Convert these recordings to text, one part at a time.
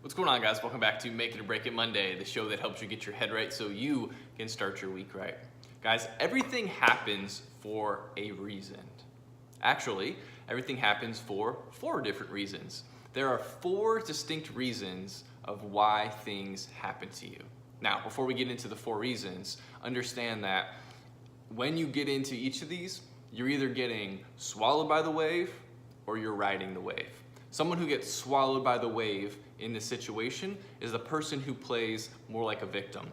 What's going on, guys? Welcome back to Make It or Break It Monday, the show that helps you get your head right so you can start your week right. Guys, everything happens for a reason. Actually, everything happens for 4 different reasons. There are 4 distinct reasons of why things happen to you. Now, before we get into the 4 reasons, understand that when you get into each of these, you're either getting swallowed by the wave or you're riding the wave. Someone who gets swallowed by the wave in this situation is the person who plays more like a victim.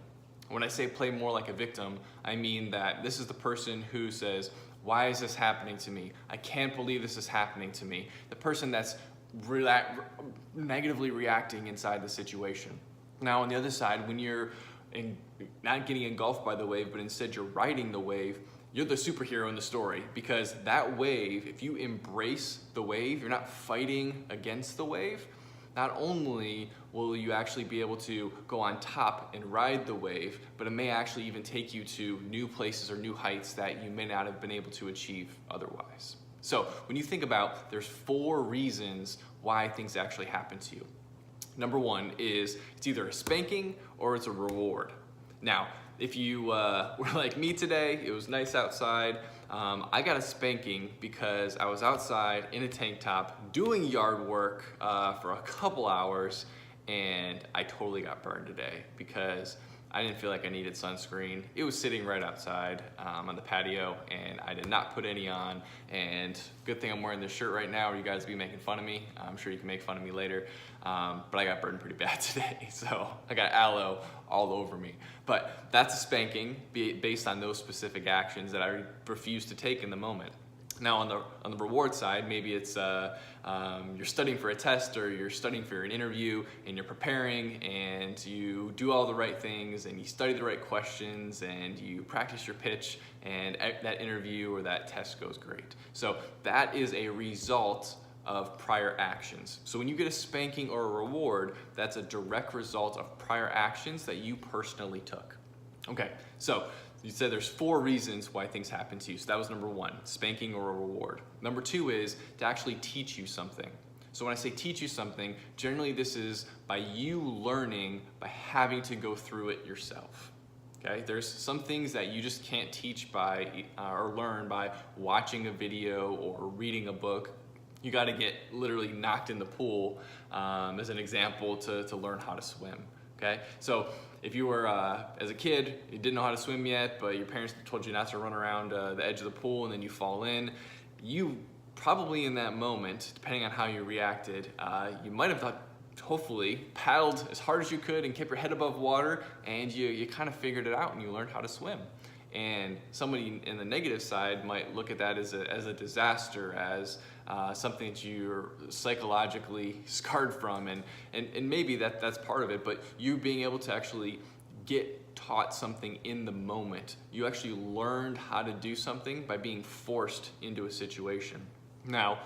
When I say play more like a victim, I mean that this is the person who says, why is this happening to me? I can't believe this is happening to me. The person that's negatively reacting inside the situation. Now on the other side, when you're not getting engulfed by the wave, but instead you're riding the wave, you're the superhero in the story, because that wave, if you embrace the wave, you're not fighting against the wave. Not only will you actually be able to go on top and ride the wave, but it may actually even take you to new places or new heights that you may not have been able to achieve otherwise. So when you think about, there's 4 reasons why things actually happen to you. Number 1 is it's either a spanking or it's a reward. Now, if you were like me today, it was nice outside. I got a spanking because I was outside in a tank top doing yard work for a couple hours, and I totally got burned today because I didn't feel like I needed sunscreen. It was sitting right outside on the patio, and I did not put any on. And good thing I'm wearing this shirt right now, or you guys will be making fun of me. I'm sure you can make fun of me later, but I got burned pretty bad today, so I got aloe all over me. But that's a spanking based on those specific actions that I refuse to take in the moment. Now on the reward side, maybe it's you're studying for a test or you're studying for an interview and you're preparing and you do all the right things and you study the right questions and you practice your pitch and that interview or that test goes great. So that is a result of prior actions. So when you get a spanking or a reward, that's a direct result of prior actions that you personally took. Okay, so you said there's 4 reasons why things happen to you. So that was number 1, spanking or a reward. Number 2 is to actually teach you something. So when I say teach you something, generally this is by you learning by having to go through it yourself. Okay, there's some things that you just can't teach by or learn by watching a video or reading a book. You got to get literally knocked in the pool as an example to learn how to swim. Okay, so if you were, as a kid, you didn't know how to swim yet, but your parents told you not to run around the edge of the pool and then you fall in, you probably in that moment, depending on how you reacted, you might have thought, hopefully, paddled as hard as you could and kept your head above water, and you kind of figured it out and you learned how to swim. And somebody in the negative side might look at that as a disaster, as something that you're psychologically scarred from, and maybe that's part of it, but you being able to actually get taught something in the moment. You actually learned how to do something by being forced into a situation. Now,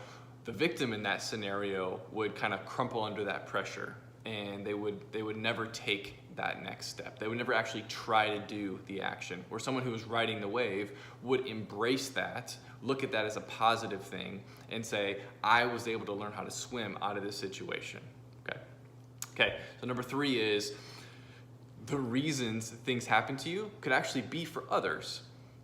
the victim in that scenario would kind of crumple under that pressure, and they would never take that next step. They would never actually try to do the action. Or someone who was riding the wave would embrace that, look at that as a positive thing, and say, I was able to learn how to swim out of this situation. Okay, so number 3 is the reasons things happen to you could actually be for others.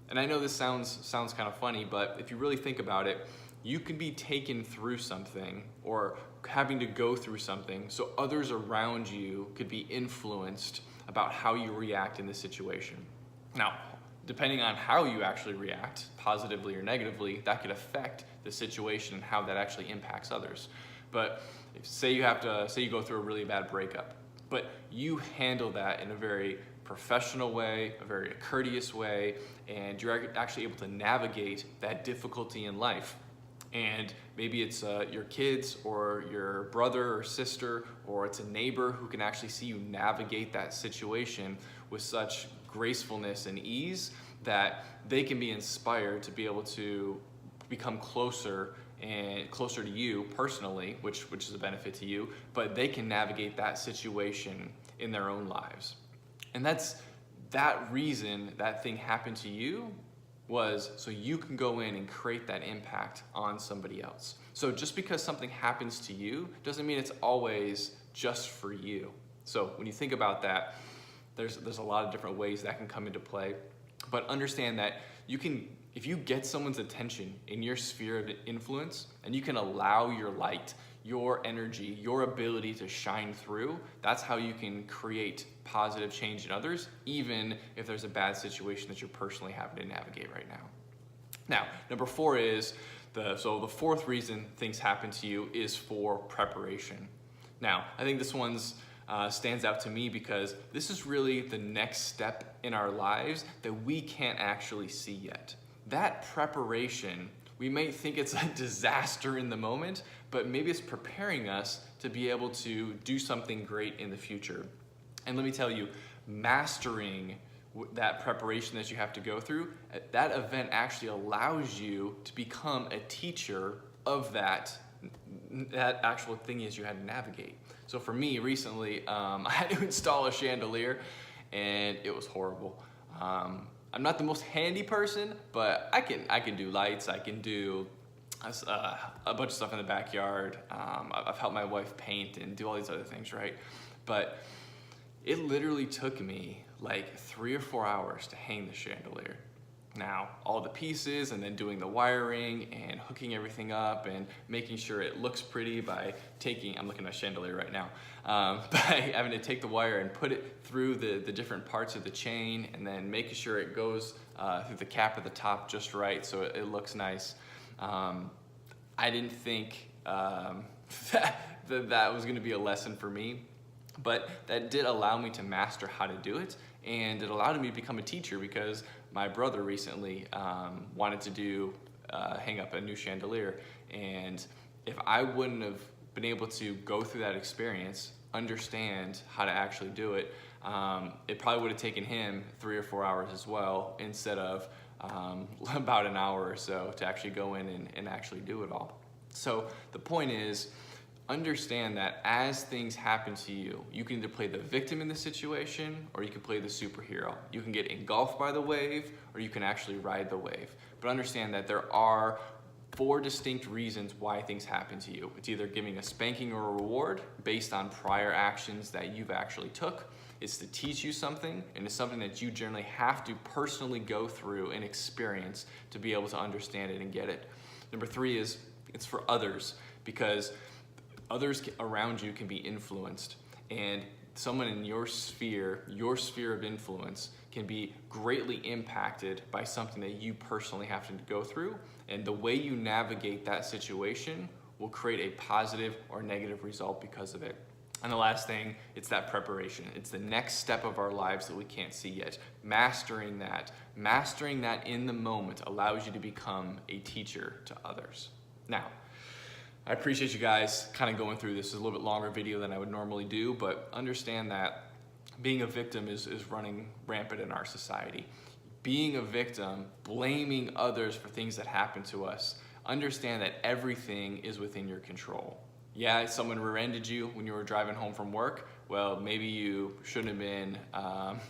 And I know this sounds kind of funny, but if you really think about it, you can be taken through something or having to go through something so others around you could be influenced about how you react in this situation. Now, depending on how you actually react, positively or negatively, that could affect the situation and how that actually impacts others. But say you go through a really bad breakup, but you handle that in a very professional way, a very courteous way, and you're actually able to navigate that difficulty in life. And maybe it's your kids or your brother or sister, or it's a neighbor who can actually see you navigate that situation with such gracefulness and ease that they can be inspired to be able to become closer to you personally, which is a benefit to you, but they can navigate that situation in their own lives. And that's that reason that thing happened to you was so you can go in and create that impact on somebody else. So just because something happens to you doesn't mean it's always just for you. So when you think about that, there's a lot of different ways that can come into play. But understand that you can, if you get someone's attention in your sphere of influence and you can allow your light, your energy, your ability to shine through, that's how you can create positive change in others, even if there's a bad situation that you're personally having to navigate right now. Now, number 4 is, the fourth reason things happen to you is for preparation. Now, I think this one's stands out to me because this is really the next step in our lives that we can't actually see yet. That preparation, we may think it's a disaster in the moment, but maybe it's preparing us to be able to do something great in the future. And let me tell you, mastering that preparation that you have to go through, that event actually allows you to become a teacher of that actual thing is you had to navigate. So for me recently, I had to install a chandelier and it was horrible. I'm not the most handy person, but I can do lights, I can do a bunch of stuff in the backyard. I've helped my wife paint and do all these other things, right? But it literally took me like 3 or 4 hours to hang the chandelier. Now, all the pieces and then doing the wiring and hooking everything up and making sure it looks pretty by taking, I'm looking at a chandelier right now, by having to take the wire and put it through the different parts of the chain and then making sure it goes through the cap at the top just right so it looks nice. I didn't think that was gonna be a lesson for me, but that did allow me to master how to do it, and it allowed me to become a teacher because my brother recently wanted to hang up a new chandelier, and if I wouldn't have been able to go through that experience, understand how to actually do it, it probably would have taken him 3 or 4 hours as well, instead of about an hour or so to actually go in and actually do it all. So the point is, understand that as things happen to you, you can either play the victim in the situation or you can play the superhero. You can get engulfed by the wave or you can actually ride the wave. But understand that there are 4 distinct reasons why things happen to you. It's either giving a spanking or a reward based on prior actions that you've actually took. It's to teach you something, and it's something that you generally have to personally go through and experience to be able to understand it and get it. Number 3 is it's for others, because others around you can be influenced, and someone in your sphere of influence can be greatly impacted by something that you personally have to go through, and the way you navigate that situation will create a positive or negative result because of it. And the last thing, it's that preparation. It's the next step of our lives that we can't see yet. Mastering that in the moment allows you to become a teacher to others. Now, I appreciate you guys kind of going through this. It's a little bit longer video than I would normally do, but understand that being a victim is running rampant in our society. Being a victim, blaming others for things that happen to us, understand that everything is within your control. Yeah, someone rear-ended you when you were driving home from work. Well, maybe you shouldn't have been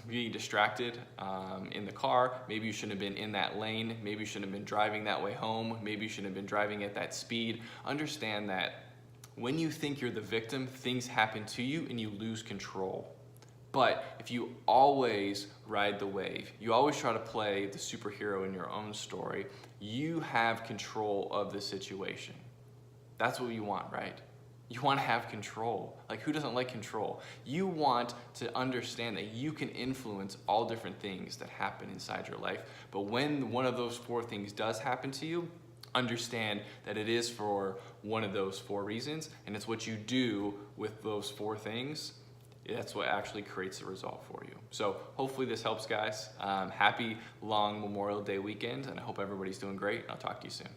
being distracted in the car. Maybe you shouldn't have been in that lane. Maybe you shouldn't have been driving that way home. Maybe you shouldn't have been driving at that speed. Understand that when you think you're the victim, things happen to you and you lose control. But if you always ride the wave, you always try to play the superhero in your own story, you have control of the situation. That's what you want, right? You want to have control. Like, who doesn't like control? You want to understand that you can influence all different things that happen inside your life. But when one of those 4 things does happen to you, understand that it is for one of those 4 reasons, and it's what you do with those 4 things. That's what actually creates the result for you. So hopefully this helps, guys. Happy long Memorial Day weekend, and I hope everybody's doing great. I'll talk to you soon.